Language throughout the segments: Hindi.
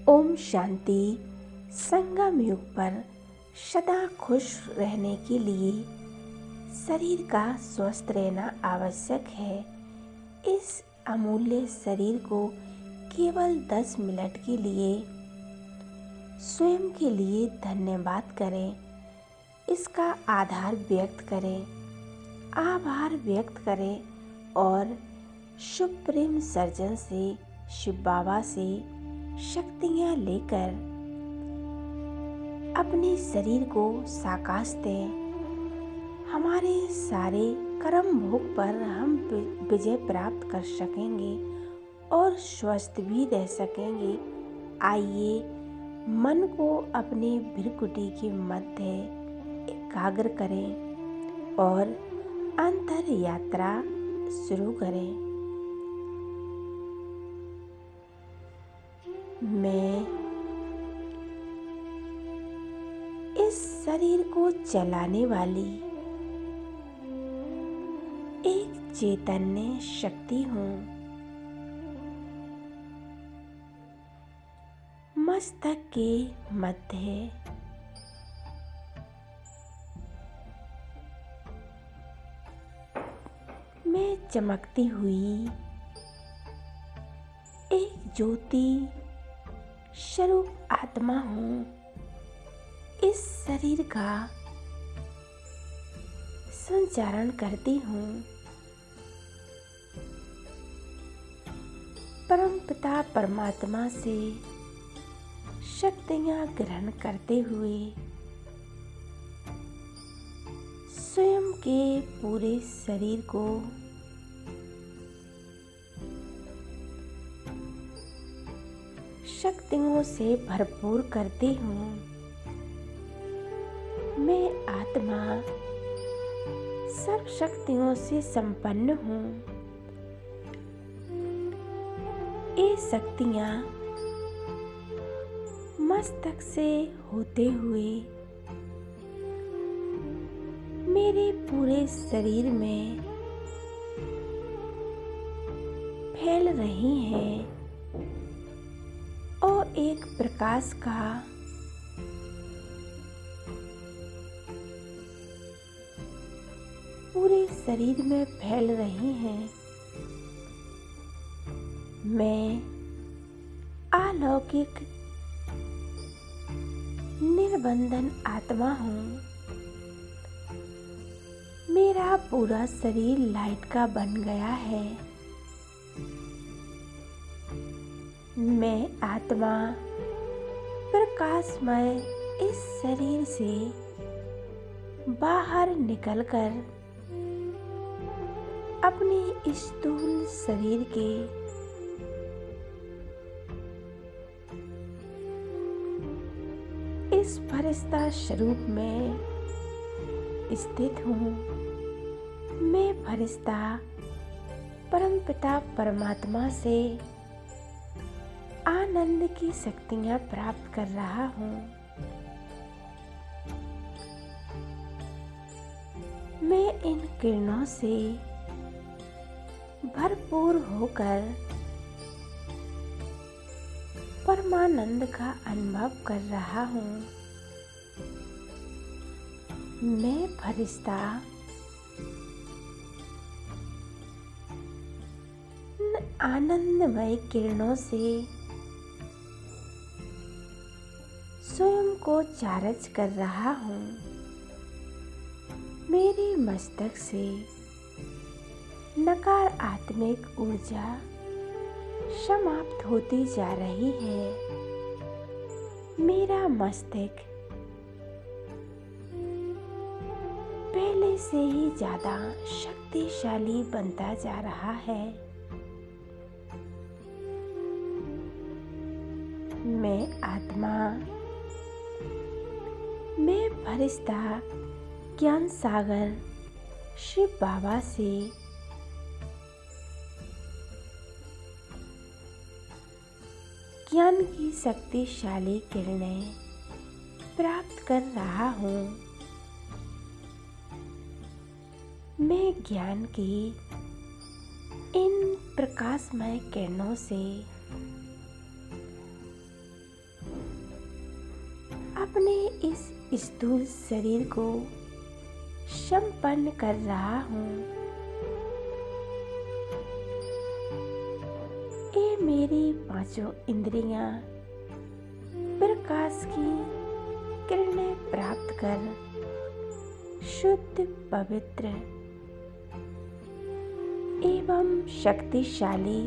ओम शांति। संगम युग पर सदा खुश रहने के लिए शरीर का स्वस्थ रहना आवश्यक है। इस अमूल्य शरीर को केवल 10 मिनट के लिए स्वयं के लिए धन्यवाद करें, इसका आधार व्यक्त करें, आभार व्यक्त करें और सुप्रीम सर्जन से, शिव बाबा से शक्तियाँ लेकर अपने शरीर को साकाश दें। हमारे सारे कर्म भोग पर हम विजय प्राप्त कर सकेंगे और स्वस्थ भी रह सकेंगे। आइए मन को अपने भ्रुकुटी के मध्य एकाग्र करें और अंतर यात्रा शुरू करें। मैं इस शरीर को चलाने वाली एक चैतन्य शक्ति हूँ। मस्तक के मध्य मैं चमकती हुई एक ज्योति स्वरूप आत्मा हूँ। इस शरीर का संचारण करती हूँ। परमपिता परमात्मा से शक्तियाँ ग्रहण करते हुए स्वयं के पूरे शरीर को शक्तियों से भरपूर करती हूँ। मैं आत्मा सर्व शक्तियों से संपन्न हूँ। ये शक्तियाँ मस्तक से होते हुए मेरे पूरे शरीर में फैल रही हैं और एक प्रकाश का पूरे शरीर में फैल रही हैं। मैं अलौकिक निर्बंधन आत्मा हूँ। मेरा पूरा शरीर लाइट का बन गया है। मैं आत्मा प्रकाशमय इस शरीर से बाहर निकलकर अपने स्थूल शरीर के इस फरिश्ता स्वरूप में स्थित हूँ। मैं फरिश्ता परमपिता परमात्मा से आनंद की शक्तियाँ प्राप्त कर रहा हूँ। मैं इन किरणों से भरपूर होकर परमानंद का अनुभव कर रहा हूँ। मैं फरिश्ता आनंदमय किरणों से स्वयं को चार्ज कर रहा हूँ। मेरे मस्तक से नकारात्मक ऊर्जा समाप्त होती जा रही है। मेरा मस्तक पहले से ही ज्यादा शक्तिशाली बनता जा रहा है। मैं आत्मा, मैं फरिश्ता ज्ञान सागर शिव बाबा से ज्ञान की शक्तिशाली किरणें प्राप्त कर रहा हूँ। मैं ज्ञान की इन प्रकाशमय किरणों से अपने इस स्थूल शरीर को संपन्न कर रहा हूँ। ये मेरी पांचों इंद्रियां प्रकाश की किरणें प्राप्त कर शुद्ध, पवित्र एवं शक्तिशाली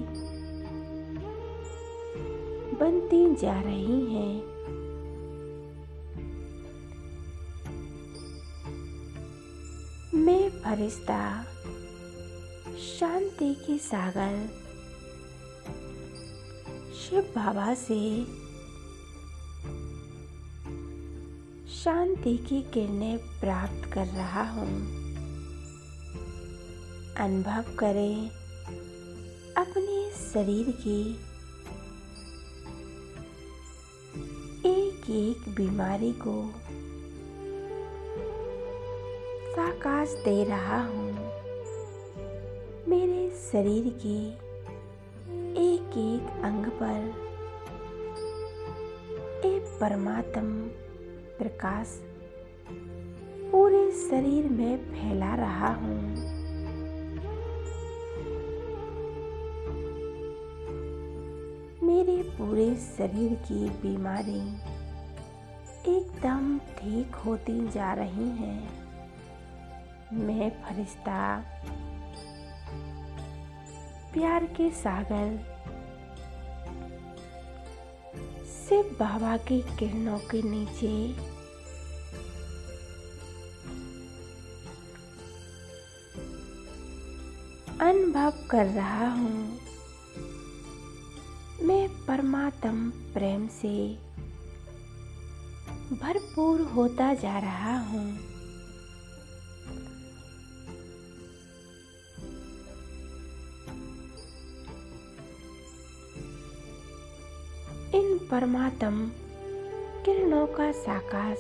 बनती जा रही हैं। मैं फरिश्ता शांति के सागर शिव बाबा से शांति की किरणें प्राप्त कर रहा हूँ। अनुभव करें अपने शरीर की एक एक बीमारी को आकाश दे रहा हूँ। मेरे शरीर के एक एक अंग पर एक परमात्म प्रकाश पूरे शरीर में फैला रहा हूँ। मेरे पूरे शरीर की बीमारी एकदम ठीक होती जा रही हैं। मैं फरिश्ता प्यार के सागर शिव बाबा की किरणों के नीचे अनुभव कर रहा हूँ। मैं परमात्म प्रेम से भरपूर होता जा रहा हूँ। इन परमात्म किरणों का साकाश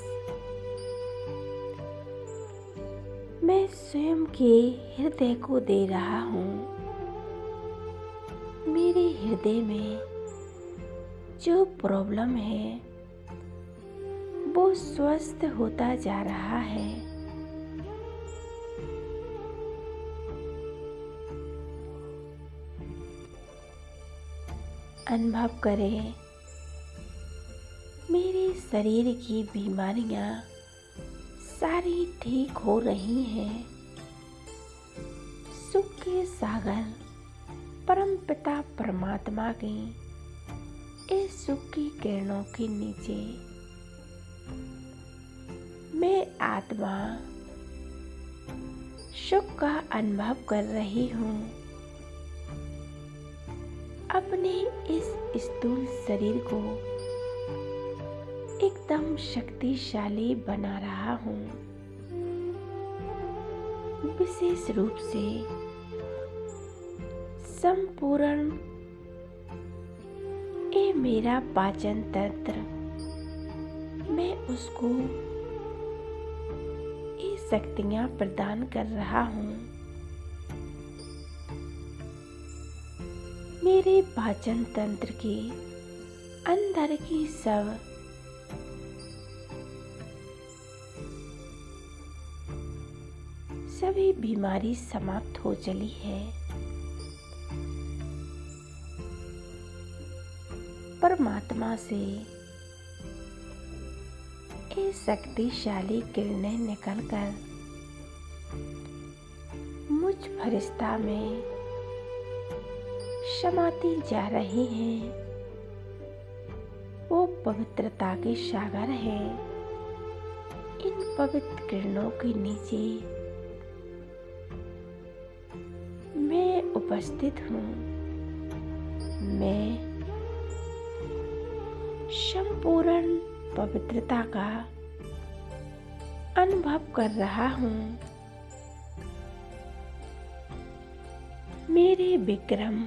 मैं स्वयं के हृदय को दे रहा हूँ। मेरे हृदय में जो प्रॉब्लम है वो स्वस्थ होता जा रहा है। अनुभव करें मेरे शरीर की बीमारियां सारी ठीक हो रही हैं। सुख के सागर परमपिता परमात्मा की इस सुख की किरणों के नीचे मैं आत्मा सुख का अनुभव कर रही हूँ। अपने इस स्थूल शरीर को एकदम शक्तिशाली बना रहा हूँ। विशेष रूप से संपूर्ण ये मेरा पाचन तंत्र, मैं उसको ये शक्तियाँ प्रदान कर रहा हूँ। मेरे पाचन तंत्र के अंदर की सब सभी बीमारी समाप्त हो चली है। परमात्मा से ये शक्तिशाली किरणें निकलकर मुझ फरिश्ता में समाती जा रही हैं। वो पवित्रता के सागर हैं। इन पवित्र किरणों के नीचे मैं उपस्थित हूँ। मैं संपूर्ण पवित्रता का अनुभव कर रहा हूँ। मेरे विक्रम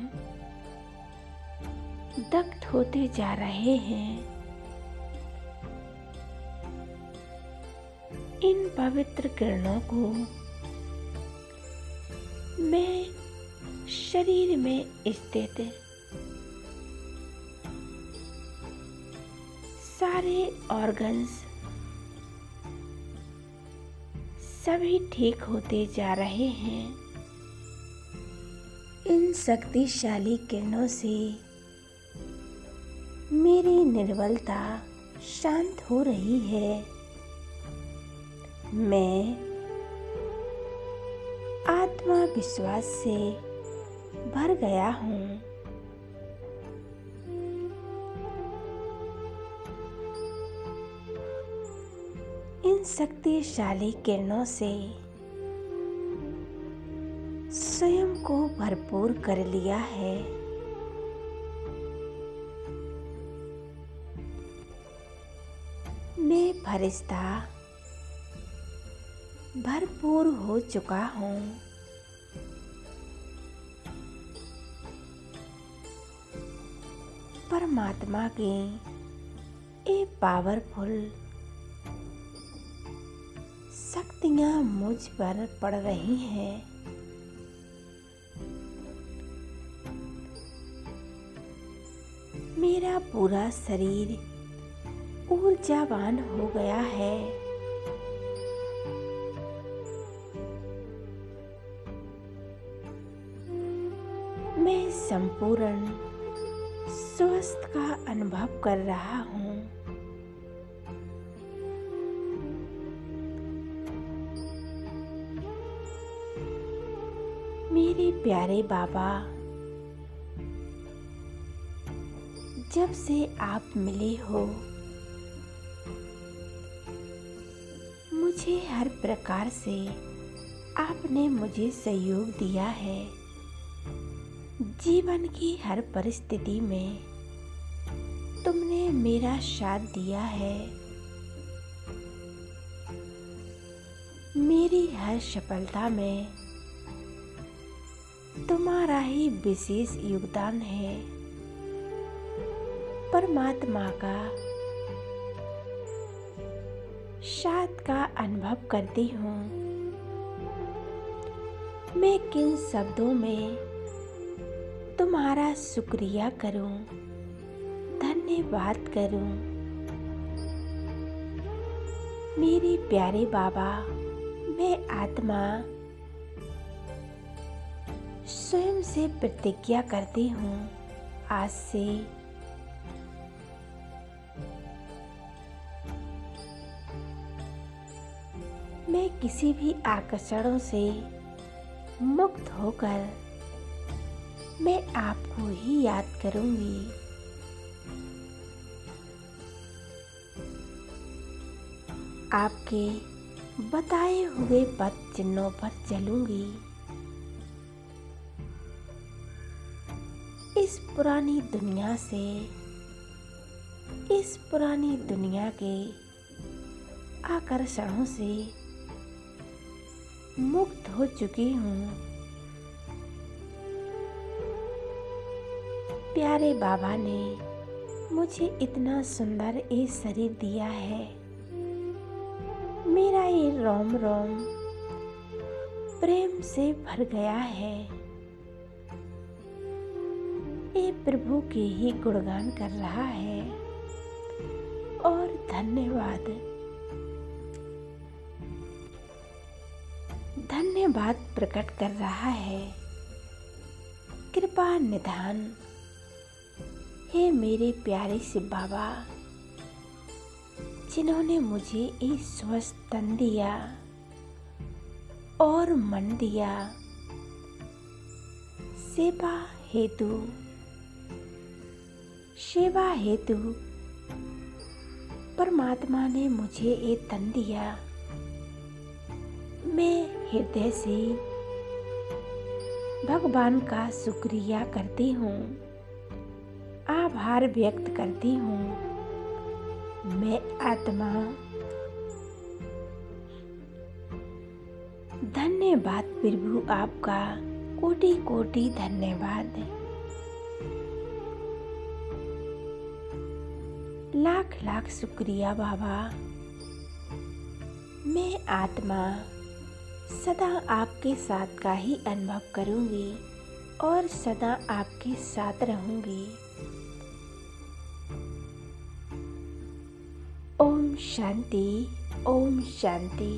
दग्ध होते जा रहे हैं। इन पवित्र किरणों को मैं शरीर में स्थित सारे ऑर्गन्स सभी ठीक होते जा रहे हैं। इन शक्तिशाली किरणों से मेरी निर्बलता शांत हो रही है। मैं आत्मविश्वास से भर गया हूँ। इन शक्तिशाली किरणों से स्वयं को भरपूर कर लिया है। मैं फरिश्ता भरपूर हो चुका हूँ। परमात्मा की ये पावरफुल शक्तियाँ मुझ पर पड़ रही हैं। मेरा पूरा शरीर ऊर्जावान हो गया है। मैं संपूर्ण स्वस्थ का अनुभव कर रहा हूँ। मेरे प्यारे बाबा, जब से आप मिले हो मुझे हर प्रकार से आपने मुझे सहयोग दिया है। जीवन की हर परिस्थिति में तुमने मेरा साथ दिया है। मेरी हर सफलता में तुम्हारा ही विशेष योगदान है। परमात्मा का साथ का अनुभव करती हूँ। मैं किन शब्दों में तुम्हारा शुक्रिया करूं, धन्यवाद करूं। मेरे प्यारे बाबा, मैं आत्मा स्वयं से प्रतिज्ञा करती हूँ, आज से मैं किसी भी आकर्षणों से मुक्त होकर मैं आपको ही याद करूंगी। आपके बताए हुए पथ चिन्हों पर चलूंगी। इस पुरानी दुनिया से, इस पुरानी दुनिया के आकर्षणों से मुक्त हो चुकी हूँ। प्यारे बाबा ने मुझे इतना सुंदर ये शरीर दिया है। मेरा ये रोम रोम प्रेम से भर गया है। ये प्रभु के ही गुणगान कर रहा है और धन्यवाद प्रकट कर रहा है। कृपा निधान हे मेरे प्यारे से बाबा, जिन्होंने मुझे ये स्वस्थ तन दिया और मन दिया, सेवा हेतु परमात्मा ने मुझे ये तन दिया। मैं हृदय से भगवान का शुक्रिया करती हूँ, आभार व्यक्त करती हूँ। मैं आत्मा धन्यवाद प्रभु, आपका कोटि कोटि धन्यवाद। लाख लाख शुक्रिया बाबा। मैं आत्मा सदा आपके साथ का ही अनुभव करूंगी और सदा आपके साथ रहूंगी। ओम शांति, ओम शांति।